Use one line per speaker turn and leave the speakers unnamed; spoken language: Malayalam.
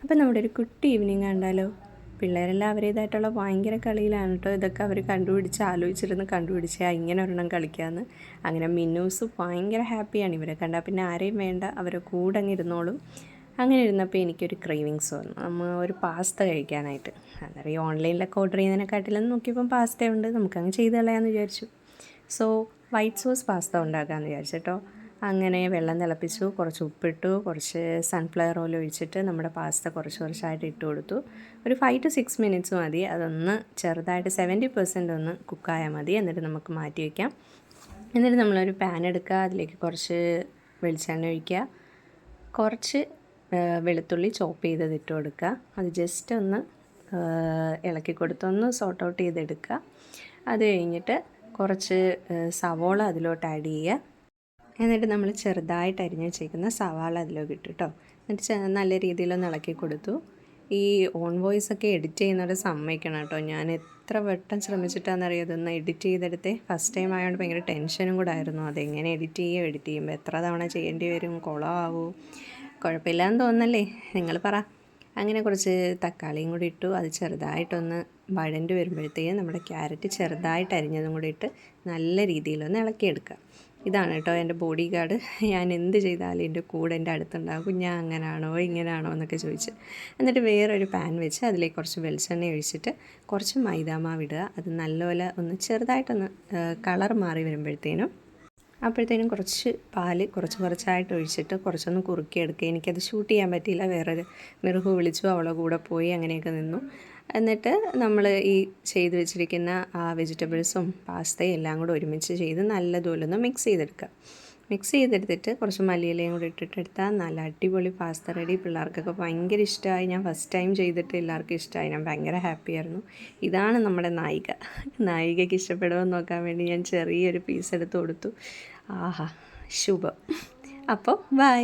അപ്പോൾ നമ്മുടെ ഒരു കുട്ടി ഈവനിങ് കണ്ടാലോ? പിള്ളേരെല്ലാം അവരേതായിട്ടുള്ള ഭയങ്കര കളിയിലാണ് കേട്ടോ. ഇതൊക്കെ അവർ കണ്ടുപിടിച്ച് ആലോചിച്ചിരുന്ന് കണ്ടുപിടിച്ച് ഇങ്ങനെ ഒരെണ്ണം കളിക്കാമെന്ന്. അങ്ങനെ മിന്നൂസ് ഭയങ്കര ഹാപ്പിയാണ്. ഇവരെ കണ്ടാൽ പിന്നെ ആരെയും വേണ്ട, അവരെ കൂടെ അങ്ങ് ഇരുന്നോളും. അങ്ങനെ ഇരുന്നപ്പോൾ എനിക്കൊരു ക്രേവിങ്സ് വന്നു, ഒരു പാസ്ത കഴിക്കാനായിട്ട്. അന്നേരം ഈ ഓൺലൈനിലൊക്കെ ഓർഡർ ചെയ്യുന്നതിനെക്കാട്ടിലും നോക്കിയപ്പം പാസ്ത ഉണ്ട്, നമുക്കങ്ങ് ചെയ്ത് കളയാമെന്ന് വിചാരിച്ചു. സോ വൈറ്റ് സോസ് പാസ്ത ഉണ്ടാക്കാമെന്ന് വിചാരിച്ചു കേട്ടോ. അങ്ങനെ വെള്ളം തിളപ്പിച്ചു, കുറച്ച് ഉപ്പിട്ടു, കുറച്ച് സൺഫ്ലവർ ഓയിൽ ഒഴിച്ചിട്ട് നമ്മുടെ പാസ്ത കുറച്ചായിട്ട് ഇട്ട് കൊടുത്തു. ഒരു 5 to 6 മിനിറ്റ്സ് മതി, അതൊന്ന് ചെറുതായിട്ട് 70% ഒന്ന് കുക്കായാൽ മതി. എന്നിട്ട് നമുക്ക് മാറ്റി വയ്ക്കാം. എന്നിട്ട് നമ്മളൊരു പാൻ എടുക്കുക, അതിലേക്ക് കുറച്ച് വെളിച്ചെണ്ണ ഒഴിക്കുക, കുറച്ച് വെളുത്തുള്ളി ചോപ്പ് ചെയ്തത് ഇട്ട് കൊടുക്കുക. അത് ജസ്റ്റ് ഒന്ന് ഇളക്കി കൊടുത്തൊന്ന് സോർട്ട് ഔട്ട് ചെയ്തെടുക്കുക. അത് കഴിഞ്ഞിട്ട് കുറച്ച് സവോള അതിലോട്ട് ആഡ് ചെയ്യുക. എന്നിട്ട് നമ്മൾ ചെറുതായിട്ട് അരിഞ്ഞ് വെച്ചേക്കുന്ന സവാള അതിലേക്ക് ഇട്ടു കേട്ടോ. എന്നിട്ട് നല്ല രീതിയിലൊന്ന് ഇളക്കി കൊടുത്തു. ഈ ഓൺ വോയിസ് ഒക്കെ എഡിറ്റ് ചെയ്യുന്നവരെ സമ്മതിക്കണം കേട്ടോ. ഞാൻ എത്ര വട്ടം ശ്രമിച്ചിട്ടാണെന്നറിയാം ഇതൊന്ന് എഡിറ്റ് ചെയ്തെടുത്തേ. ഫസ്റ്റ് ടൈം ആയതുകൊണ്ട് ഭയങ്കര ടെൻഷനും കൂടെ ആയിരുന്നു. അതെങ്ങനെ എഡിറ്റ് ചെയ്യുമ്പോൾ എത്ര തവണ ചെയ്യേണ്ടി വരും, കുളമാവൂ, കുഴപ്പമില്ലാന്ന് തോന്നല്ലേ, നിങ്ങൾ പറ. അങ്ങനെ കുറച്ച് തക്കാളിയും കൂടി ഇട്ടു. അത് ചെറുതായിട്ടൊന്ന് വഴണ്ട് വരുമ്പോഴത്തേക്കും നമ്മുടെ ക്യാരറ്റ് ചെറുതായിട്ട് അരിഞ്ഞതും കൂടി ഇട്ട് നല്ല രീതിയിലൊന്ന് ഇളക്കിയെടുക്കുക. ഇതാണ് കേട്ടോ എൻ്റെ ബോഡി ഗാർഡ്. ഞാൻ എന്ത് ചെയ്താലും എൻ്റെ കൂടെ എൻ്റെ അടുത്തുണ്ടാകും. ഞാൻ അങ്ങനാണോ ഇങ്ങനാണോ എന്നൊക്കെ ചോദിച്ച്. എന്നിട്ട് വേറൊരു പാൻ വെച്ച് അതിലേക്ക് കുറച്ച് വെളിച്ചെണ്ണ ഒഴിച്ചിട്ട് കുറച്ച് മൈദാമാവ് ഇടുക. അത് നല്ലപോലെ ഒന്ന് ചെറുതായിട്ടൊന്ന് കളർ മാറി അപ്പോഴത്തേനും കുറച്ച് പാല് കുറച്ചായിട്ട് ഒഴിച്ചിട്ട് കുറച്ചൊന്ന് കുറുക്കിയെടുക്കുക. എനിക്കത് ഷൂട്ട് ചെയ്യാൻ പറ്റിയില്ല, വേറൊരു മിറുഹു വിളിച്ചു, അവളെ കൂടെ പോയി, അങ്ങനെയൊക്കെ നിന്നു. എന്നിട്ട് നമ്മൾ ഈ ചെയ്ത് വെച്ചിരിക്കുന്ന ആ വെജിറ്റബിൾസും പാസ്തയും എല്ലാം കൂടെ ഒരുമിച്ച് ചെയ്ത് നല്ലതുപോലെ ഒന്ന് മിക്സ് ചെയ്തെടുത്തിട്ട് കുറച്ച് മല്ലിയിലയും കൂടി ഇട്ടിട്ടെടുത്താൽ നല്ല അടിപൊളി പാസ്ത റെഡി. പിള്ളേർക്കൊക്കെ ഭയങ്കര ഇഷ്ടമായി. ഞാൻ ഫസ്റ്റ് ടൈം ചെയ്തിട്ട് എല്ലാവർക്കും ഇഷ്ടമായി. ഞാൻ ഭയങ്കര ഹാപ്പിയായിരുന്നു. ഇതാണ് നമ്മുടെ നായികയ്ക്ക് ഇഷ്ടപ്പെടുമെന്ന് നോക്കാൻ വേണ്ടി ഞാൻ ചെറിയൊരു പീസ് എടുത്ത് കൊടുത്തു. ആഹാ, ശുഭം. അപ്പോൾ ബൈ.